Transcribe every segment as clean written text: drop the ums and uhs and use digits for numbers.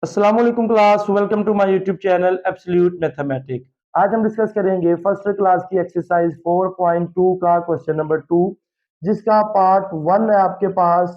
अस्सलाम वालेकुम class, welcome to my YouTube channel absolute mathematics. आज हम डिस्कस करेंगे फर्स्ट क्लास की एक्सरसाइज 4.2 का क्वेश्चन नंबर 2, जिसका पार्ट 1 है आपके पास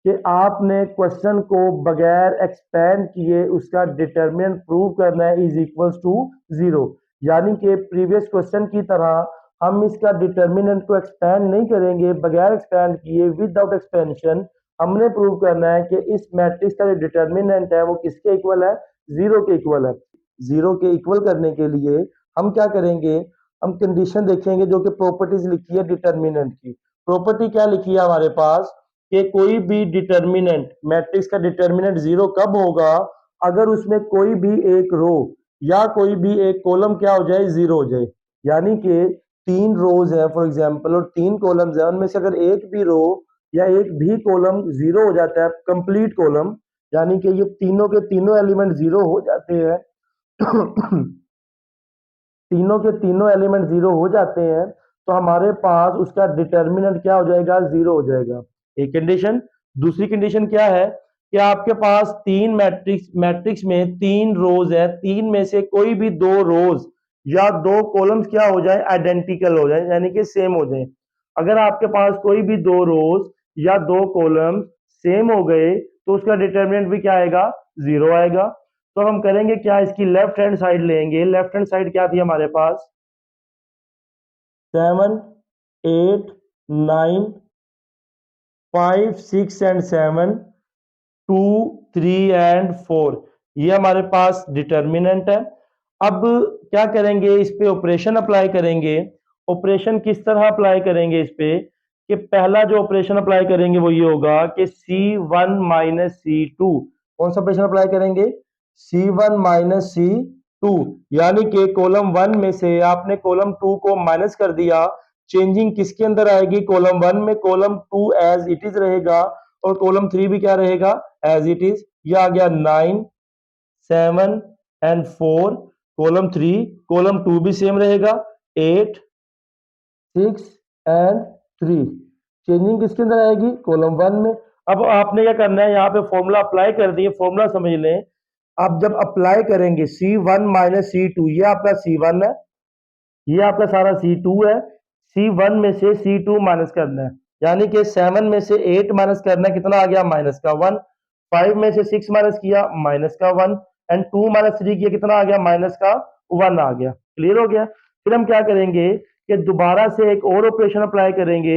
कि आपने क्वेश्चन को बगैर एक्सपेंड किए उसका डिटरमिनेंट प्रूव करना है इज इक्वल्स टू 0। यानी कि प्रीवियस क्वेश्चन की तरह हम इसका डिटरमिनेंट को एक्सपेंड नहीं करेंगे, बगैर एक्सपेंड किए विदाउट एक्सपेंशन हमने प्रूव करना है कि इस मैट्रिक्स का जो डिटर्मिनेंट है वो किसके इक्वल है, जीरो के इक्वल है। जीरो के इक्वल करने के लिए हम क्या करेंगे, हम कंडीशन देखेंगे जो कि प्रॉपर्टीज लिखी है डिटर्मिनेंट की। प्रॉपर्टी क्या लिखी है हमारे पास कि कोई भी डिटर्मिनेंट, मैट्रिक्स का डिटर्मिनेंट जीरो कब होगा, अगर उसमें कोई भी एक रो या कोई भी एक कॉलम क्या हो जाए, जीरो हो जाए। यानी कि 3 रोज है फॉर एग्जाम्पल और 3 कॉलम्स है, उनमें से अगर एक भी रो या एक भी कॉलम जीरो हो जाता है, कंप्लीट कॉलम, यानी कि ये तीनों के तीनों एलिमेंट जीरो हो जाते हैं तीनों के तीनों एलिमेंट जीरो हो जाते हैं तो हमारे पास उसका डिटर्मिनेंट क्या हो जाएगा, जीरो हो जाएगा। एक कंडीशन। दूसरी कंडीशन क्या है कि आपके पास तीन मैट्रिक्स में 3 रोज है, तीन में से कोई भी 2 रोज या 2 कॉलम्स क्या हो जाए, आइडेंटिकल हो जाए, यानी कि सेम हो जाए। अगर आपके पास कोई भी 2 रोज या 2 कॉलम सेम हो गए तो उसका डिटर्मिनेंट भी क्या आएगा, जीरो आएगा। तो हम करेंगे क्या, इसकी लेफ्ट हैंड साइड लेंगे। लेफ्ट हैंड साइड क्या थी हमारे पास, 7 8 9 5 6 एंड 7 2 3 एंड 4, ये हमारे पास डिटर्मिनेंट है। अब क्या करेंगे, इस पे ऑपरेशन अप्लाई करेंगे। ऑपरेशन किस तरह अप्लाई करेंगे इस पे, कि पहला जो ऑपरेशन अप्लाई करेंगे वो ये होगा कि C1 माइनस C2। कौन सा ऑपरेशन अप्लाई करेंगे, C1 माइनस C2। यानी कि कॉलम 1 में से आपने कॉलम 2 को माइनस कर दिया, चेंजिंग किसके अंदर आएगी, कॉलम 1 में। कॉलम 2 एज इट इज रहेगा और कॉलम 3 भी क्या रहेगा, एज इट इज। ये आ गया 9 7 एंड 4, कॉलम 3। कॉलम 2 भी सेम रहेगा, 8 6 एंड 3। चेंजिंग किसके अंदर आएगी, कॉलम 1 में। अब आपने क्या करना है, यहाँ पे फॉर्मूला अप्लाई कर दिए, फॉर्मूला समझ लें। आप जब अप्लाई करेंगे C1 माइनस C2, ये आपका C1 है, ये आपका सारा C2 है। C1 में से C2 माइनस करना है, यानी कि 7 में से 8 माइनस करना है, कितना आ गया, माइनस का 1। 5 में से 6 माइनस किया, माइनस का 1। एंड 2 माइनस 3 किया, कितना आ गया, माइनस का 1 आ गया। क्लियर हो गया। फिर हम क्या करेंगे कि दोबारा से एक और ऑपरेशन अप्लाई करेंगे।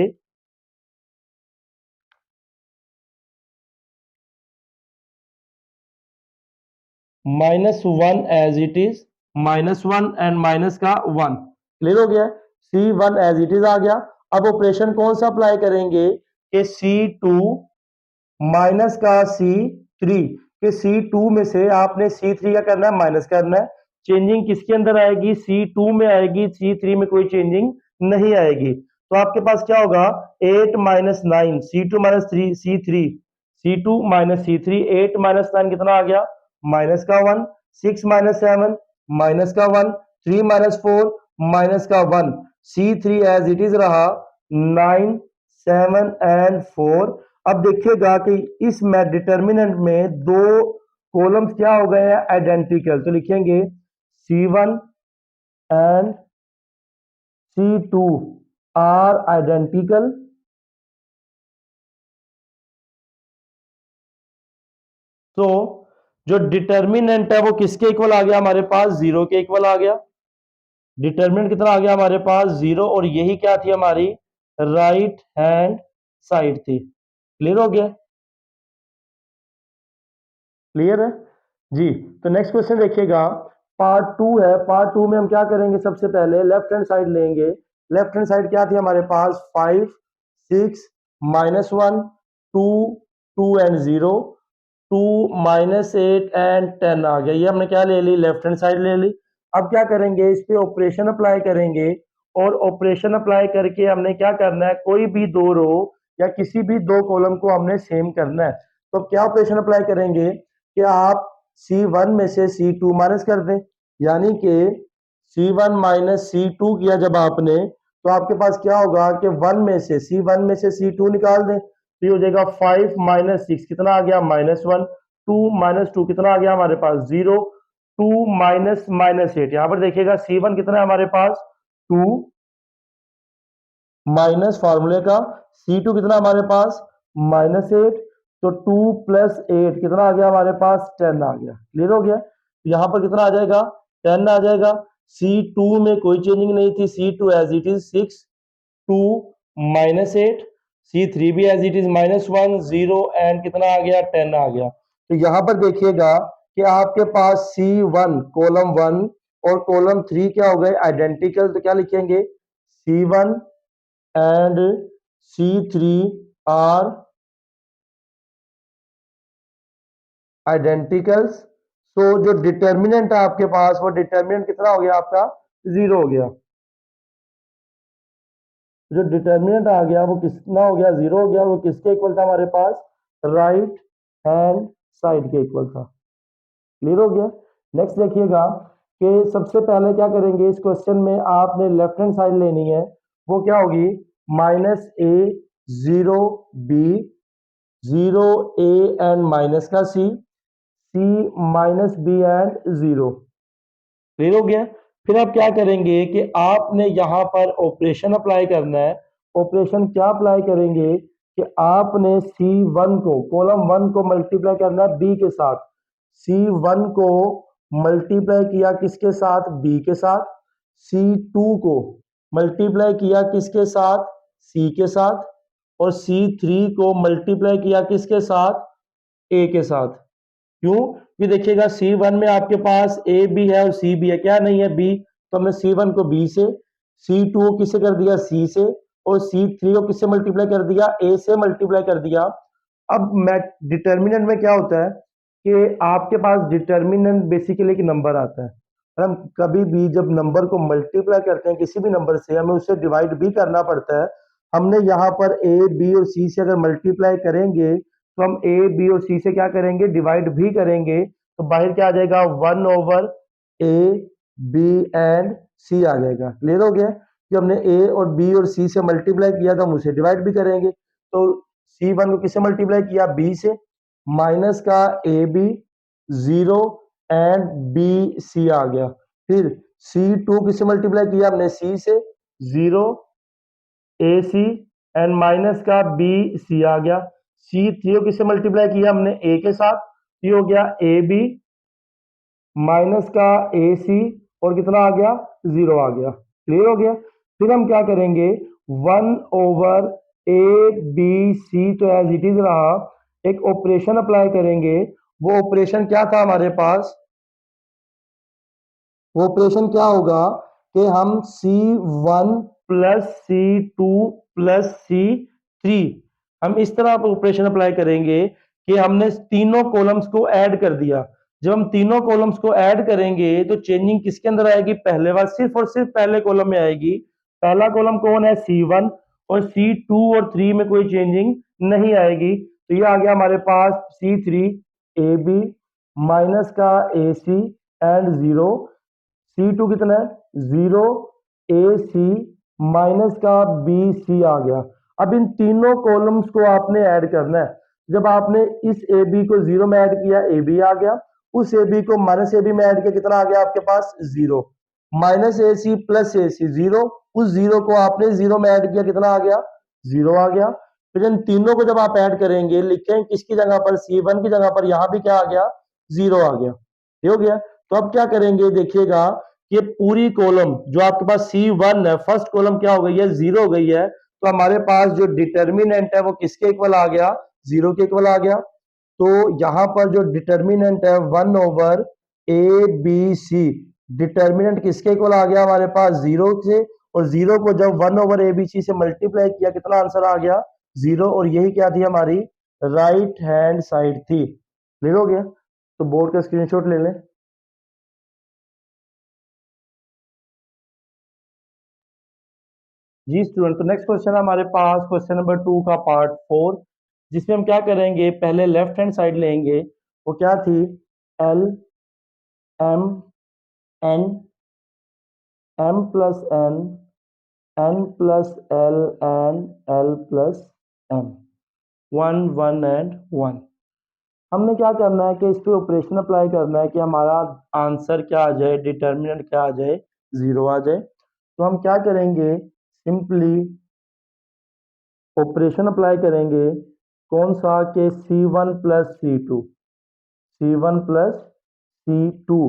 -1 as it is, -1 and minus का 1। क्लियर हो गया। C1 एज इट इज आ गया। अब ऑपरेशन कौन सा अप्लाई करेंगे कि C2 माइनस का C3, कि C2 में से आपने C3 का करना है, माइनस करना है। चेंजिंग किसके अंदर आएगी, C2 में आएगी, C3 में कोई चेंजिंग नहीं आएगी। तो आपके पास क्या होगा, 8 minus 9, C2 minus 3 C3, C2 minus C3, 8 minus 9 कितना आ गया, माइनस का 1। 6 माइनस 7, माइनस का 1। 3 माइनस 4, माइनस का 1। C3 एज इट इज रहा, 9 7 एंड 4। अब देखिएगा कि इस डिटर्मिनेंट में 2 कॉलम्स क्या हो गए हैं, आइडेंटिकल। तो लिखेंगे C1 and C2 are identical. तो जो डिटर्मिनेंट है वो किसके इक्वल आ गया, हमारे पास जीरो के इक्वल आ गया। डिटर्मिनेंट कितना आ गया हमारे पास, जीरो। और यही क्या थी हमारी राइट हैंड साइड थी। क्लियर हो गया, क्लियर है जी। तो नेक्स्ट क्वेश्चन देखिएगा, पार्ट 2 है। पार्ट 2 में हम क्या करेंगे, सबसे पहले लेफ्ट हैंड साइड लेंगे। लेफ्ट हैंड साइड क्या थी हमारे पास, 5 6 -1 2 2 एंड 0 2 -8 एंड 10 आ गया। ये हमने क्या ले ली, लेफ्ट हैंड साइड ले ली। अब क्या करेंगे, इस पे ऑपरेशन अप्लाई करेंगे। और ऑपरेशन अप्लाई करके हमने क्या करना है, कोई भी 2 रो या किसी भी 2 कॉलम को हमने सेम करना है। तो अब क्या ऑपरेशन अप्लाई करेंगे कि आप C1 में से C2 माइनस कर दें, यानी कि C1 माइनस C2 किया जब आपने, तो आपके पास क्या होगा कि 1 में से C1 में से C2 निकाल दें, तो ये हो जाएगा 5 -6 कितना आ गया, -1। 2 - 2 कितना आ गया हमारे पास 0, 2 -8, यहां पर देखिएगा C1 कितना है हमारे पास 2 माइनस फार्मूले का C2 कितना हमारे पास -8, तो 2 + 8 कितना आ गया हमारे पास 10 आ गया। क्लियर हो गया। तो यहां पर कितना आ जाएगा 10 आ जाएगा। C2 में कोई चेंजिंग नहीं थी, C2 as it is 6, 2 -8, C3 भी एज इट इज -1, 0 एंड कितना आ गया 10 आ गया। तो यहां पर देखिएगा कि आपके पास C1 कॉलम 1 और कॉलम 3 क्या हो गए आइडेंटिकल, तो क्या लिखेंगे C1 and C3 are identicals। सो जो डिटर्मिनेंट है आपके पास वो डिटर्मिनेंट कितना हो गया आपका 0 हो गया। जो डिटर्मिनेंट आ गया वो कितना हो गया 0 हो गया। वो किसके इक्वल था हमारे पास राइट हैंड साइड के इक्वल था। क्लियर हो गया। नेक्स्ट देखिएगा कि सबसे पहले क्या करेंगे इस क्वेश्चन में आपने लेफ्ट हैंड साइड लेनी है, वो क्या होगी -a 0 b 0 a and minus का c -b एंड 0। क्लियर हो गया। फिर आप क्या करेंगे कि आपने यहां पर ऑपरेशन अप्लाई करना है। ऑपरेशन क्या अप्लाई करेंगे कि आपने C1 को कॉलम 1 को मल्टीप्लाई करना है B के साथ। C1 को मल्टीप्लाई किया किसके साथ B के साथ, C2 को मल्टीप्लाई किया किसके साथ C के साथ, और C3 को मल्टीप्लाई किया किसके साथ A के साथ। क्यों कि देखिएगा C1 में आपके पास A भी है और C भी है, क्या नहीं है B, तो हमने C1 को B से, C2 को किससे कर दिया C से, और C3 को किससे मल्टीप्लाई कर दिया A से मल्टीप्लाई कर दिया। अब मैं डिटर्मिनेंट में क्या होता है कि आपके पास डिटर्मिनेंट बेसिकली एक नंबर आता है। हम कभी भी जब नंबर को मल्टीप्लाई करते हैं किसी भी नंबर से हमें उसे डिवाइड भी करना पड़ता है। हमने यहाँ पर A B और C से अगर मल्टीप्लाई करेंगे तो हम A B और C से क्या करेंगे डिवाइड भी करेंगे, तो बाहर क्या आ जाएगा 1/A B एंड C आ जाएगा। क्लियर हो गया कि हमने A और B और C से मल्टीप्लाई किया तो हम उसे डिवाइड भी करेंगे। तो C1 को किससे मल्टीप्लाई किया B से, माइनस का AB 0 एंड BC आ गया। फिर C2 किससे मल्टीप्लाई किया हमने C से 0 AC एंड माइनस का BC आ गया। C3 को किससे मल्टीप्लाई किया हमने A के साथ, ये हो गया AB माइनस का AC और कितना आ गया 0 आ गया। क्लियर हो गया। फिर हम क्या करेंगे 1/ABC तो एज इट इज रहा, एक ऑपरेशन अप्लाई करेंगे। वो ऑपरेशन क्या था हमारे पास, वो ऑपरेशन क्या होगा कि हम C1 + C2 + C3 हम इस तरह ऑपरेशन अप्लाई करेंगे कि हमने तीनों कॉलम्स को ऐड कर दिया। जब हम तीनों कॉलम्स को ऐड करेंगे तो चेंजिंग किसके अंदर आएगी, पहले बार सिर्फ और सिर्फ पहले कॉलम में आएगी। पहला कॉलम कौन है C1, और C2 और 3 में कोई चेंजिंग नहीं आएगी। तो ये आ गया हमारे पास C3 AB माइनस का AC एंड 0, C2 कितना है 0 AC माइनस का BC आ गया। अब इन तीनों कॉलम्स को आपने ऐड करना है। जब आपने इस AB को 0 में ऐड किया AB आ गया, उस AB को -AB में ऐड किया कितना आ गया आपके पास 0, -AC + AC 0, उस 0 को आपने 0 में ऐड किया कितना आ गया 0 आ गया। फिर इन तीनों को जब आप ऐड करेंगे लिखें किसकी जगह पर C1 की जगह पर यहां भी क्या आ गया 0 आ गया। ये हो गया। तो अब क्या करेंगे देखिएगा ये पूरी कॉलम जो आपके पास C1 है फर्स्ट कॉलम क्या हो गई है 0 हो गई है, तो हमारे पास जो डिटर्मिनेंट है वो किसके इक्वल आ गया 0 के इक्वल आ गया। तो यहां पर जो डिटर्मिनेंट है 1/ABC, डिटर्मिनेंट किसके इक्वल आ गया हमारे पास 0 से, और 0 को जब 1/ABC से मल्टीप्लाई किया कितना आंसर आ गया 0, और यही क्या थी हमारी राइट हैंड साइड थी। क्लियर हो गया। तो बोर्ड का स्क्रीनशॉट ले लें। जी स्टूडेंट, तो नेक्स्ट क्वेश्चन हमारे पास क्वेश्चन नंबर 2 का पार्ट 4, जिसमें हम क्या करेंगे पहले लेफ्ट हैंड साइड लेंगे। वो क्या थी L M N M + N N + L and L + M 1 1 and 1। हमने क्या करना है कि इस पे ऑपरेशन अप्लाई करना है कि हमारा आंसर क्या आ जाए, डिटर्मिनेंट क्या आ जाए, 0 आ जाए। तो हम क्या करेंगे, सिंपली ऑपरेशन अप्लाई करेंगे। कौन सा, के C1 प्लस C2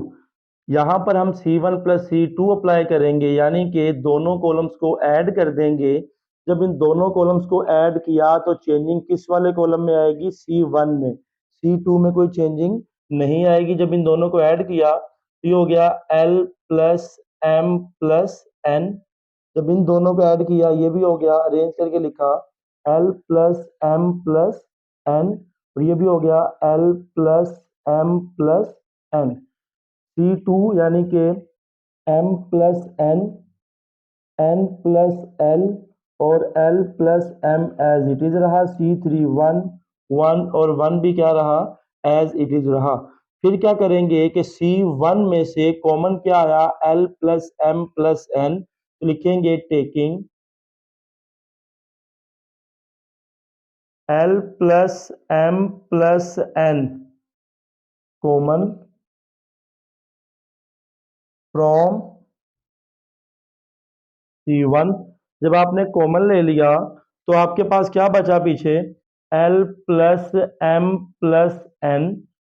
यहाँ पर हम C1 प्लस C2 अप्लाई करेंगे, यानी कि दोनों कॉलम्स को ऐड कर देंगे। जब इन दोनों कॉलम्स को ऐड किया तो चेंजिंग किस वाले कॉलम में आएगी, C1 में। C2 में कोई चेंजिंग नहीं आएगी। जब इन दोनों को ऐड किया तो ये हो गया L+M+N। जब इन दोनों को ऐड किया ये भी हो गया, अरेंज करके लिखा L+M+N, और ये भी हो गया L+M+N। C2 यानी कि M+N, N+L और L+M एज इट इज रहा। C3 1 1 और 1 भी क्या रहा, एज इट इज रहा। फिर क्या करेंगे कि C1 में से कॉमन क्या आया, L+M+N, तो लिखेंगे taking L+M+N common from C1। जब आपने कॉमन ले लिया तो आपके पास क्या बचा पीछे, L+M+N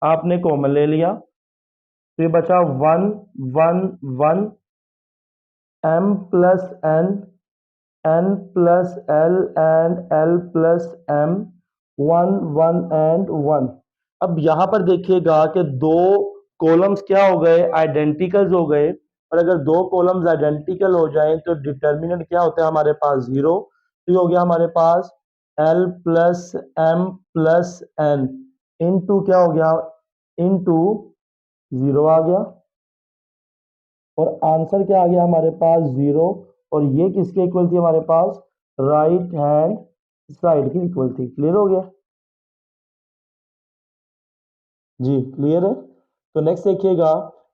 आपने कॉमन ले लिया, तो ये बचा 1 1 1, M+N, N+L and L+M, 1 1 and 1। अब यहां पर देखिएगा कि दो कॉलम्स क्या हो गए, आइडेंटिकल्स हो गए। और अगर दो कॉलम्स आइडेंटिकल हो जाएं तो डिटर्मिनेंट क्या होता है हमारे पास, 0। तो ये हो गया हमारे पास L+M+N इनटू क्या हो गया, इनटू 0 आ गया, और आंसर क्या आ गया हमारे पास, 0। और ये किसके इक्वल थी हमारे पास, राइट हैंड साइड की इक्वल थी। क्लियर हो गया जी, क्लियर है। तो नेक्स्ट देखिएगा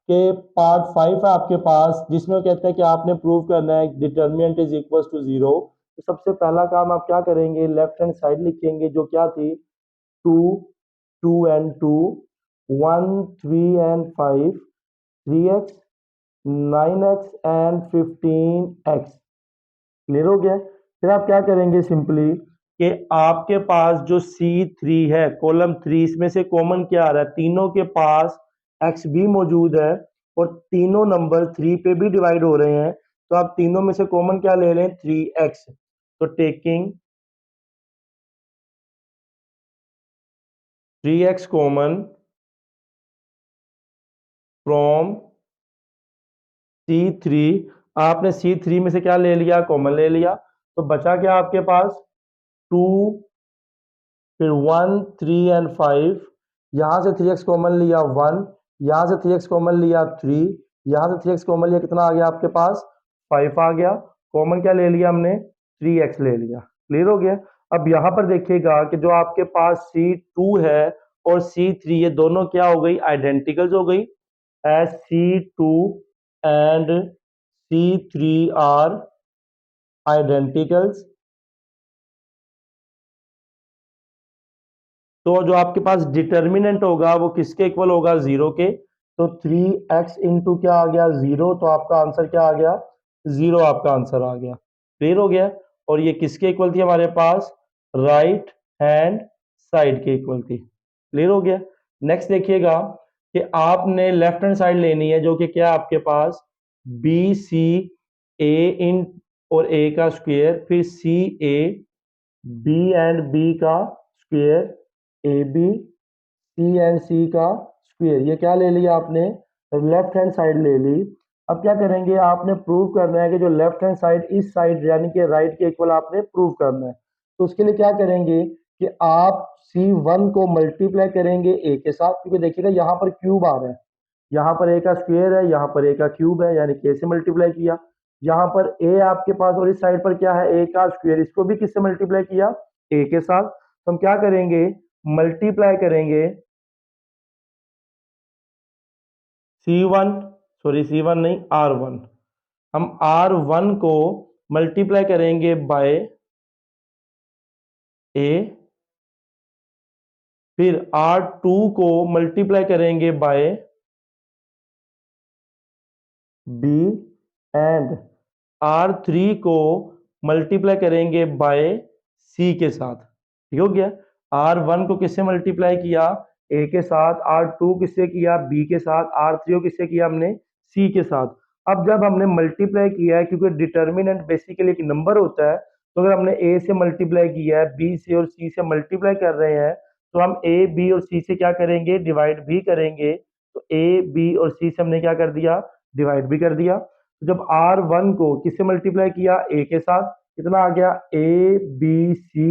कि पार्ट 5 है आपके पास, जिसमें वो कहता है कि आपने प्रूव करना है डिटर्मिनेंट इज इक्वल टू 0। तो सबसे पहला काम आप क्या करेंगे, लेफ्ट हैंड साइड लिखेंगे जो क्या थी, 2 2 and 2, 1 3 and 5, 3x 9x and 15x। Clear हो गया। फिर आप क्या करेंगे, सिंपली कि आपके पास जो C3 है, कॉलम 3, इसमें से कॉमन क्या आ रहा है, तीनों के पास x भी मौजूद है और तीनों नंबर 3 पे भी डिवाइड हो रहे हैं। तो आप तीनों में से कॉमन क्या ले लें, 3x। तो taking 3x common from C3, आपने C3 में से क्या ले लिया, कॉमन ले लिया। तो बचा क्या आपके पास, 2, फिर 1 3 एंड 5, यहां से 3x कॉमन लिया 1, यहां से 3x कॉमन लिया 3, यहां से 3x कॉमन लिया, कितना आ गया आपके पास, 5 आ गया। कॉमन क्या ले लिया हमने, 3x ले लिया। क्लियर हो गया। अब यहां पर देखिएगा कि जो आपके पास C2 है और C3, ये दोनों क्या हो गई, आइडेंटिकल्स हो गई, as C2 and C3 are identicals. तो जो आपके पास डिटर्मिनेंट होगा वो किसके इक्वल होगा, 0 के। तो 3x इंटू क्या आ गया, 0। तो आपका आंसर क्या आ गया, 0 आपका आंसर आ गया। क्लियर हो गया। और ये किसके इक्वल थी हमारे पास, राइट हैंड साइड के इक्वल थी। क्लियर हो गया। नेक्स्ट देखिएगा कि आपने लेफ्ट हैंड साइड लेनी है, जो कि क्या आपके पास, बी सी ए इन और ए का स्क्वायर, फिर C A B and B का square, A B C and C का स्क्वायर। ये क्या ले लिया आपने, लेफ्ट हैंड साइड ले ली। अब क्या करेंगे, आपने प्रूव करना है कि जो लेफ्ट हैंड साइड इस साइड यानी कि राइट के इक्वल आपने प्रूव करना है। तो उसके लिए क्या करेंगे कि आप C1 को मल्टीप्लाई करेंगे ए के साथ, क्योंकि देखिएगा यहाँ पर क्यूब आ रहा है, यहाँ पर ए का स्क्वायर है, यहाँ पर ए का क्यूब है, यानी के से मल्टीप्लाई किया। यहाँ पर ए आपके पास और इस साइड पर क्या है, ए का स्क्वायर, इसको भी किससे मल्टीप्लाई किया, ए के साथ। तो हम क्या करेंगे, मल्टीप्लाई करेंगे C1, सॉरी C1 नहीं, R1। हम R1 को मल्टीप्लाई करेंगे बाय ए, फिर R2 को मल्टीप्लाई करेंगे बाय B एंड R3 को मल्टीप्लाई करेंगे बाय C के साथ। ठीक हो गया। R1 को किससे मल्टीप्लाई किया, A के साथ, R2 किससे किया, B के साथ, R3 को किससे किया हमने, C के साथ। अब जब हमने मल्टीप्लाई किया है, क्योंकि डिटर्मिनेंट बेसिकली एक नंबर होता है, तो अगर हमने A से मल्टीप्लाई किया है, B से और C से मल्टीप्लाई कर रहे हैं, तो हम A, B और C से क्या करेंगे, डिवाइड भी करेंगे। तो A, B और C से हमने क्या कर दिया, डिवाइड भी कर दिया। तो जब R1 को किससे मल्टीप्लाई किया, A के साथ, कितना आ गया, ABC,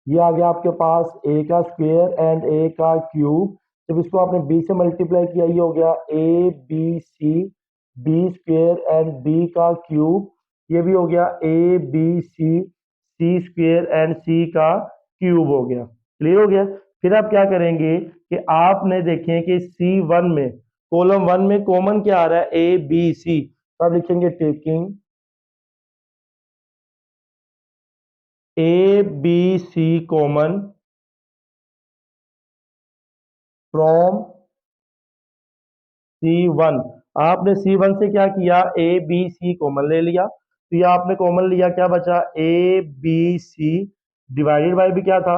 ये आ गया आपके पास A का स्क्वायर एंड A का क्यूब। जब इसको आपने B से मल्टीप्लाई किया, ये हो गया ABC, B square and B का क्यूब। ये भी हो गया ABC, C square and C का क्यूब हो गया। क्लियर हो गया। फिर आप क्या करेंगे कि आपने देखें कि C1 में, कॉलम 1 में कॉमन क्या आ रहा है, ABC, तो आप लिखेंगे taking ABC common from C1। आपने C1 से क्या किया, ABC कॉमन ले लिया, तो ये आपने कॉमन लिया, क्या बचा, ABC डिवाइडेड बाय भी क्या था,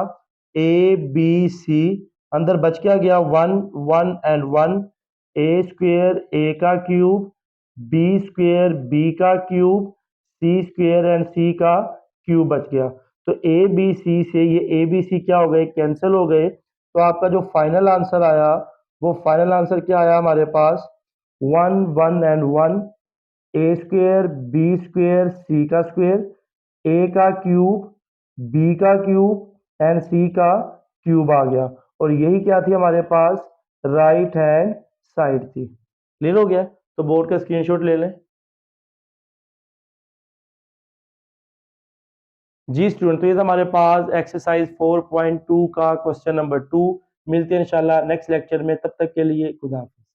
ABC, अंदर बच क्या गया, 1 1 एंड 1, A स्क्वेयर A का क्यूब, B स्क्वेयर B का cube, C square and C का क्यूब बच गया। तो ABC से ये ABC क्या हो गए, कैंसिल हो गए। तो आपका जो फाइनल आंसर आया, वो फाइनल आंसर क्या आया हमारे पास, 1 1 and 1, A square B square C का स्क्वेयर, A का क्यूब B का क्यूब एंड C का क्यूब आ गया। और यही क्या थी हमारे पास, राइट हैंड साइड थी। क्लियर हो गया। तो बोर्ड का स्क्रीनशॉट ले लें। जी स्टूडेंट, तो ये था हमारे पास एक्सरसाइज 4.2 का क्वेश्चन नंबर 2। मिलते हैं इंशाल्लाह नेक्स्ट लेक्चर में, तब तक के लिए खुदा हाफिज़।